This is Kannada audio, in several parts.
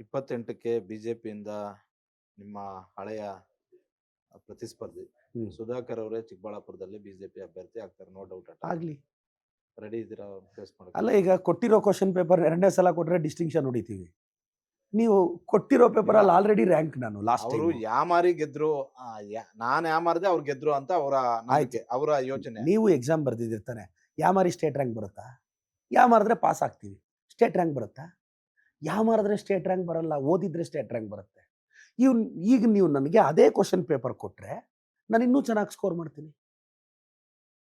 28ಕ್ಕೆ ಬಿಜೆಪಿಯಿಂದ ನಿಮ್ಮ ಹಳೆಯ ಪ್ರತಿಸ್ಪರ್ಧಿ ಸುಧಾಕರ್ ಅವರೇ ಚಿಕ್ಕಬಳ್ಳಾಪುರದಲ್ಲಿ ಬಿಜೆಪಿ ಅಭ್ಯರ್ಥಿ ಆಗ್ತಾರೆ, ನೋ ಡೌಟ್ ಅಟ್ ಆಗ್ಲಿ. ರೆಡಿ ಇದ್ದೀರಾ ಫೇಸ್ ಅಲ್ಲ, ಮಾಡಕ್ಕೆ? ಈಗ ಕೊಟ್ಟಿರೋ ಕ್ವಶನ್ ಪೇಪರ್ 2ನೇ ಸಲ ಕೊಟ್ರೆ ಡಿಸ್ಟಿಂಕ್ಷನ್ ಹೊಡಿತೀವಿ. ನೀವು ಕೊಟ್ಟಿರೋ ಪೇಪರ್ ಅಲ್ಲಿ ಆಲ್ರೆಡಿ ರ್ಯಾಂಕ್ ನಾನು ಲಾಸ್ಟ್ ಅವರು ಯಾಮಾರಿ ಗೆದ್ರು, ನಾನ್ ಯಾಮಾರ್ದೆ ಅವ್ರು ಗೆದ್ರು ಅಂತ ಅವರ ನಂಬಿಕೆ, ಅವರ ಯೋಚನೆ. ನೀವು ಎಕ್ಸಾಮ್ ಬರ್ದಿದಿರ್ತಾನೆ, ಯಾಮಾರಿ ಸ್ಟೇಟ್ ರ್ಯಾಂಕ್ ಬರುತ್ತಾ? ಯಾಮಾರಿದ್ರೆ ಪಾಸ್ ಆಗ್ತೀವಿ. ಸ್ಟೇಟ್ ರ್ಯಾಂಕ್ ಬರುತ್ತಾ? ಯಾಮಾರಿದ್ರೆ ಸ್ಟೇಟ್ ರ್ಯಾಂಕ್ ಬರಲ್ಲ, ಓದಿದ್ರೆ ಸ್ಟೇಟ್ ರ್ಯಾಂಕ್ ಬರುತ್ತೆ. ಈಗ ನೀವು ನನಗೆ ಅದೇ ಕ್ವಶನ್ ಪೇಪರ್ ಕೊಟ್ರೆ ನಾನು ಇನ್ನೂ ಚೆನ್ನಾಗಿ ಸ್ಕೋರ್ ಮಾಡ್ತೀನಿ.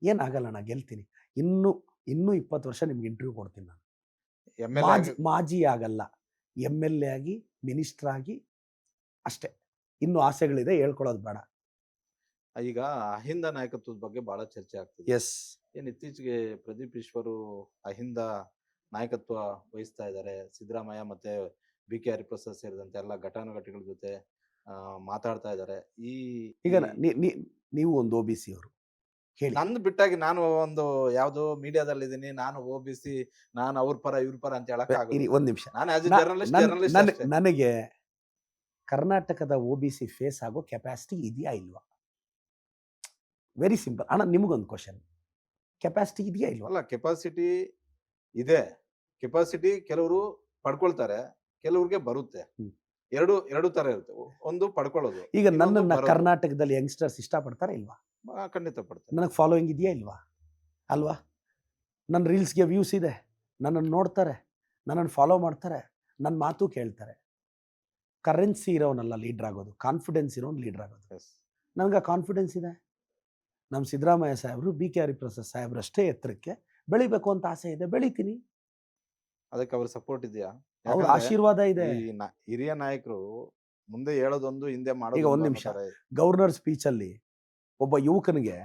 ಏನಾಗಲ್ಲ, ನಾನು ಗೆಲ್ತೀನಿ. ಇನ್ನೂ 20 ವರ್ಷ ನಿಮ್ಗೆ ಇಂಟರ್ವ್ಯೂ ಕೊಡ್ತೀನಿ ನಾನು. ಮಾಜಿ ಆಗಲ್ಲ, MLA ಆಗಿ, ಮಿನಿಸ್ಟರ್ ಆಗಿ ಅಷ್ಟೇ. ಇನ್ನೂ ಆಸೆಗಳಿದೆ, ಹೇಳ್ಕೊಳ್ಳೋದು ಬೇಡ. ಈಗ ಅಹಿಂದ ನಾಯಕತ್ವದ ಬಗ್ಗೆ ಬಹಳ ಚರ್ಚೆ ಆಗ್ತಿದೆ. ಎಸ್. ಏನ್ ಇತ್ತೀಚೆಗೆ ಪ್ರದೀಪ್ ಈಶ್ವರು ಅಹಿಂದ ನಾಯಕತ್ವ ವಹಿಸ್ತಾ ಇದ್ದಾರೆ. ಸಿದ್ದರಾಮಯ್ಯ ಮತ್ತೆ BK ಹರಿಪ್ರಸಾದ್ ಸೇರಿದಂತೆ ಎಲ್ಲ ಘಟಾನುಘಟಿಗಳ ಜೊತೆ ಮಾತಾಡ್ತಾ ಇದ್ದಾರೆ. ಈಗ ನೀವು ಒಂದು OBC ಅವರು ಹೇಳಿ. ನಂದು ಬಿಟ್ಟಾಗಿ ನಾನು ಒಂದು ಯಾವ್ದೋ ಮೀಡಿಯಾದಲ್ಲಿ ಇದೀನಿ, ನಾನು OBC, ನಾನು ಅವ್ರ ಪರ ಇವ್ರ ಪರ ಅಂತ ಹೇಳಕ್ ಆಗುತ್ತೆ. ಒಂದ್ ನಿಮಿಷ. ನಾನು ಆಸ್ ಎ ಜರ್ನಲಿಸ್ಟ್ ನನಗೆ ಕರ್ನಾಟಕದ OBC ಫೇಸ್ ಆಗೋ ಕೆಪಾಸಿಟಿ ಇದೆಯಾ ಇಲ್ವಾ? ವೆರಿ ಸಿಂಪಲ್ ಅಣ್ಣ, ನಿಮಗೊಂದು ಕ್ವಶನ್, ಕೆಪಾಸಿಟಿ ಇದೆಯಾ ಇಲ್ವಾ? ಅಲ್ಲ, ಕೆಪಾಸಿಟಿ ಇದೆ. ಕೆಪಾಸಿಟಿ ಕೆಲವರು ಪಡ್ಕೊಳ್ತಾರೆ, ಕೆಲವ್ರಿಗೆ ಬರುತ್ತೆ. ಎರಡು ತರ ಇರುತ್ತೆ. ಒಂದು ಪಡ್ಕೊಳ್ಳೋದು. ಈಗ ನನ್ನನ್ನ ಕರ್ನಾಟಕದಲ್ಲಿ ಯಂಗ್ಸ್ಟರ್ಸ್ ಇಷ್ಟಪಡ್ತಾರ ಇಲ್ವಾ? ಖಂಡಿತ ಪಡ್ತಾರೆ. ನನಗೆ ಫಾಲೋಯಿಂಗ್ ಇದೆಯಾ ಇಲ್ವಾ? ಅಲ್ವಾ? ನನ್ನ ರೀಲ್ಸ್ಗೆ ವ್ಯೂಸ್ ಇದೆ, ನನ್ನನ್ನು ನೋಡ್ತಾರೆ, ನನ್ನನ್ನು ಫಾಲೋ ಮಾಡ್ತಾರೆ, ನನ್ನ ಮಾತು ಕೇಳ್ತಾರೆ. ಕರೆನ್ಸಿ ಇರೋನಲ್ಲ ಲೀಡರ್ ಆಗೋದು, ಕಾನ್ಫಿಡೆನ್ಸ್ ಇರೋನು ಲೀಡರ್ ಆಗೋದು. ನನಗೆ ಕಾನ್ಫಿಡೆನ್ಸ್ ಇದೆ. ನಮ್ಮ ಸಿದ್ದರಾಮಯ್ಯ ಸಾಹೇಬರು, BK ಹರಿಪ್ರಸಾದ್ ಸಾಹೇಬ್ರು ಅಷ್ಟೇ ಎತ್ತರಕ್ಕೆ ಬೆಳಿಬೇಕು ಅಂತ ಆಸೆ ಇದೆ, ಬೆಳಿತೀನಿ. ಅದಕ್ಕೆ ಅವ್ರ ಸಪೋರ್ಟ್ ಇದೆಯಾ? ಅವ್ರ ಆಶೀರ್ವಾದ ಇದೆ. ಹಿರಿಯ ನಾಯಕರು ಮುಂದೆ ಹೇಳೋದೊಂದು, ಹಿಂದೆ ಮಾಡೋದು. ಈಗ ಒಂದ್ ನಿಮಿಷ, ಗವರ್ನರ್ ಸ್ಪೀಚ್ ಅಲ್ಲಿ ಒಬ್ಬ ಯುವಕನಿಗೆ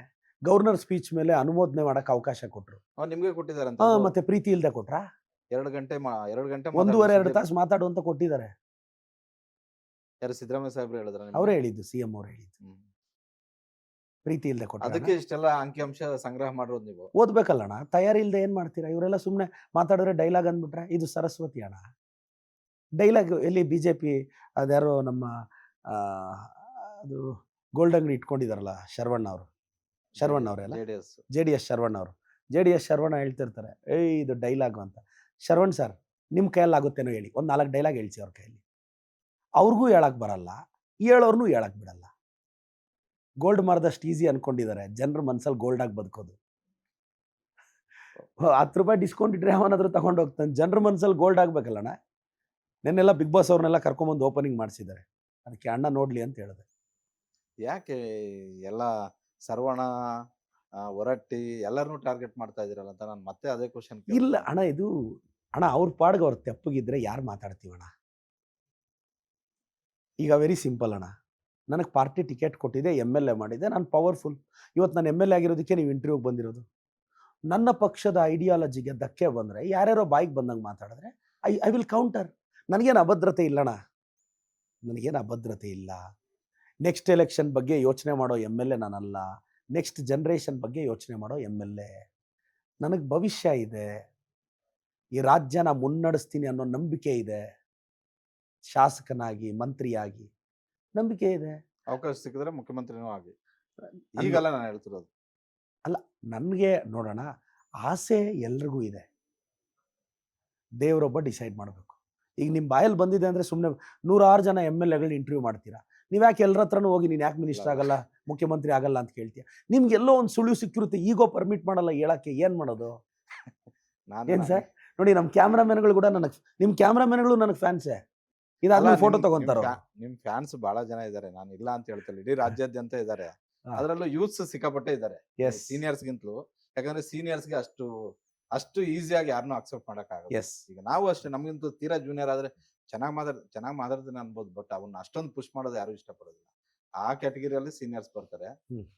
ಗವರ್ನರ್ ಸ್ಪೀಚ್ ಮೇಲೆ ಅನುಮೋದನೆ ಮಾಡಕ್ ಅವಕಾಶ ಕೊಟ್ರು. ನಿಮ್ಗೆ ಕೊಟ್ಟಿದ್ದಾರೆ ಅಂತ? ಮತ್ತೆ ಪ್ರೀತಿ ಇಲ್ದೆ ಕೊಟ್ರಾ? 2 ಗಂಟೆ 1.5-2 ತಾಸು ಮಾತಾಡುವಂತ ಕೊಟ್ಟಿದ್ದಾರೆ. ಯಾರು? ಸಿದ್ದರಾಮಯ್ಯ ಸಾಹೇಬ್ರು ಹೇಳಿದ್ರ? ಅವರೇ ಹೇಳಿದ್ದು, CM ಅವ್ರು ಹೇಳಿದ್ದು. ಪ್ರೀತಿ ಇಲ್ದೆ ಕೊಟ್ಟ. ಅದಕ್ಕೆ ಇಷ್ಟೆಲ್ಲ ಅಂಕಿಅಂಶ ಸಂಗ್ರಹ ಮಾಡೋದು ನೀವು? ಓದ್ಬೇಕಲ್ಲಣ್ಣ, ತಯಾರಿ ಇಲ್ದೆ ಏನ್ ಮಾಡ್ತೀರಾ? ಇವರೆಲ್ಲ ಸುಮ್ನೆ ಮಾತಾಡಿದ್ರೆ ಡೈಲಾಗ್ ಅಂದ್ಬಿಟ್ರೆ. ಇದು ಸರಸ್ವತಿ ಅಣ್ಣ, ಡೈಲಾಗ್ ಎಲ್ಲಿ? BJP ಅದ್ಯಾರೋ ನಮ್ಮ ಅದು ಗೋಲ್ಡ್ ಅಂಗಡಿ ಇಟ್ಕೊಂಡಿದಾರಲ್ಲ, ಶರವಣ್ಣ ಅವರೆಲ್ಲ JDS ಶರವಣ್ಣ ಹೇಳ್ತಿರ್ತಾರೆ, ಇದು ಡೈಲಾಗು ಅಂತ. ಶರವಣ್ ಸರ್, ನಿಮ್ಮ ಕೈಯಲ್ಲಿ ಆಗುತ್ತೇನೋ ಹೇಳಿ, ಒಂದು 4 ಡೈಲಾಗ್ ಹೇಳ್ಸಿ ಅವ್ರ ಕೈಯಲ್ಲಿ. ಅವ್ರಿಗೂ ಹೇಳಕ್ ಬರಲ್ಲ, ಹೇಳೋರ್ನು ಹೇಳಕ್ ಬಿಡಲ್ಲ. ಗೋಲ್ಡ್ ಮಾರ್ದಷ್ಟು ಈಸಿ ಅನ್ಕೊಂಡಿದ್ದಾರೆ ಜನರ ಮನ್ಸಲ್ಲಿ ಗೋಲ್ಡ್ ಆಗಿ ಬದುಕೋದು. 10 ರೂಪಾಯಿ ಡಿಸ್ಕೌಂಟ್ ಇಟ್ರೆ ಅವನಾದ್ರೂ ತಗೊಂಡು ಹೋಗ್ತಾನೆ. ಜನರ ಮನ್ಸಲ್ಲಿ ಗೋಲ್ಡ್ ಆಗ್ಬೇಕಲ್ಲಣ್ಣ. ನೆನ್ನೆಲ್ಲ ಬಿಗ್ ಬಾಸ್ ಅವ್ರನ್ನೆಲ್ಲ ಕರ್ಕೊಂಬಂದು ಓಪನಿಂಗ್ ಮಾಡಿಸಿದ್ದಾರೆ, ಅದಕ್ಕೆ ಅಣ್ಣ ನೋಡ್ಲಿ ಅಂತ ಹೇಳಿದೆ. ಯಾಕೆ ಎಲ್ಲ ಸರ್ವಣ, ಹೊರಟ್ಟಿ ಎಲ್ಲರನ್ನೂ ಟಾರ್ಗೆಟ್ ಮಾಡ್ತಾ ಇದೀರಲ್ಲ ಅಂತ ನಾನು ಮತ್ತೆ ಅದೇ ಕ್ವಶನ್. ಇಲ್ಲ ಅಣ್ಣ, ಇದು ಅಣ್ಣ ಅವ್ರ ಪಾಡ್ಗೆ ಅವ್ರು ತೆಪ್ಪಗಿದ್ರೆ ಯಾರು ಮಾತಾಡ್ತೀವಣ್ಣ? ಈಗ ವೆರಿ ಸಿಂಪಲ್ ಅಣ್ಣ, ನನಗೆ ಪಾರ್ಟಿ ಟಿಕೆಟ್ ಕೊಟ್ಟಿದೆ, MLA ಮಾಡಿದೆ, ನಾನು ಪವರ್ಫುಲ್. ಇವತ್ತು ನಾನು MLA ಆಗಿರೋದಕ್ಕೆ ನೀವು ಇಂಟರ್ವ್ಯೂಗೆ ಬಂದಿರೋದು. ನನ್ನ ಪಕ್ಷದ ಐಡಿಯಾಲಜಿಗೆ ಧಕ್ಕೆ ಬಂದರೆ, ಯಾರ್ಯಾರೋ ಬಾಯಿಗೆ ಬಂದಂಗೆ ಮಾತಾಡಿದ್ರೆ ಐ ವಿಲ್ ಕೌಂಟರ್. ನನಗೇನು ಅಭದ್ರತೆ ಇಲ್ಲಣ್ಣ, ನನಗೇನು ಅಭದ್ರತೆ ಇಲ್ಲ. ನೆಕ್ಸ್ಟ್ ಎಲೆಕ್ಷನ್ ಬಗ್ಗೆ ಯೋಚನೆ ಮಾಡೋ MLA ನಾನಲ್ಲ, ನೆಕ್ಸ್ಟ್ ಜನ್ರೇಷನ್ ಬಗ್ಗೆ ಯೋಚನೆ ಮಾಡೋ MLA. ನನಗೆ ಭವಿಷ್ಯ ಇದೆ, ಈ ರಾಜ್ಯನ ಮುನ್ನಡೆಸ್ತೀನಿ ಅನ್ನೋ ನಂಬಿಕೆ ಇದೆ. ಶಾಸಕನಾಗಿ, ಮಂತ್ರಿಯಾಗಿ ನಂಬಿಕೆ ಇದೆ. ಅವಕಾಶ ಸಿಕ್ಕಿದ್ರೆ ಮುಖ್ಯಮಂತ್ರಿನೂ ಆಗಿ. ಈಗಲ್ಲ ನಾನು ಹೇಳ್ತಿರೋದು. ಅಲ್ಲ, ನನಗೆ ನೋಡೋಣ, ಆಸೆ ಎಲ್ರಿಗೂ ಇದೆ, ದೇವರೊಬ್ಬ ಡಿಸೈಡ್ ಮಾಡಬೇಕು. ಈಗ ನಿಮ್ಮ ಬಾಯಲ್ಲಿ ಬಂದಿದೆ ಅಂದರೆ ಸುಮ್ಮನೆ 106 ಜನ MLAಗಳು ಇಂಟರ್ವ್ಯೂ ಮಾಡ್ತೀರಾ. ನೀವು ಯಾಕೆ ಎಲ್ಲರ ಹತ್ರನೂ ಹೋಗಿ ನೀನು ಯಾಕೆ ಮಿನಿಸ್ಟರ್ ಆಗಲ್ಲ, ಮುಖ್ಯಮಂತ್ರಿ ಆಗಲ್ಲ ಅಂತ ಕೇಳ್ತೀಯ? ನಿಮ್ಗೆಲ್ಲೋ ಒಂದು ಸುಳಿವು ಸಿಕ್ಕಿರುತ್ತೆ, ಈಗೋ ಪರ್ಮಿಟ್ ಮಾಡಲ್ಲ ಹೇಳಕ್ಕೆ. ಏನು ಮಾಡೋದು? ಏನು ಸರ್ ನೋಡಿ, ನಮ್ಮ ಕ್ಯಾಮ್ರಾಮನ್ಗಳು ಕೂಡ ನಿಮ್ಮ ಕ್ಯಾಮ್ರಾಮನ್ಗಳು ನನಗೆ ಫ್ಯಾನ್ಸೇ. ಇದಾದ್ಮೇಲೆ ಫೋಟೋ ತಗೊಂತಾರ. ನಿಮ್ ಫ್ಯಾನ್ಸ್ ಬಹಳ ಜನ ಇದ್ದಾರೆ, ನಾನು ಇಲ್ಲ ಅಂತ ಹೇಳ್ತಿಲ್ಲ, ಇಡೀ ರಾಜ್ಯಾದ್ಯಂತ ಇದ್ದಾರೆ. ಅದರಲ್ಲೂ ಯೂತ್ಸ್ ಸಿಕ್ಕಾಪಟ್ಟೆ ಇದ್ದಾರೆ, ಸೀನಿಯರ್ಸ್ ಗಿಂತಲೂ. ಯಾಕಂದ್ರೆ ಸೀನಿಯರ್ಸ್ಗೆ ಅಷ್ಟು ಈಸಿಯಾಗಿ ಯಾರನ್ನೂ ಅಕ್ಸೆಪ್ಟ್ ಮಾಡಕ್ಕಾಗಲ್ಲ. ಈಗ ನಾವು ಅಷ್ಟೇ, ನಮ್ಗಿಂತೂ ತೀರಾ ಜೂನಿಯರ್ ಆದ್ರೆ ಚೆನ್ನಾಗಿ ಮಾತಾಡ್ತೀನಿ ಅನ್ಬೋದು, ಬಟ್ ಅವನ್ನ ಅಷ್ಟೊಂದು ಪುಷ್ ಮಾಡೋದು ಯಾರು ಇಷ್ಟಪಡೋದಿಲ್ಲ. ಆ ಕ್ಯಾಟಗರಿಯಲ್ಲಿ ಸೀನಿಯರ್ಸ್ ಬರ್ತಾರೆ.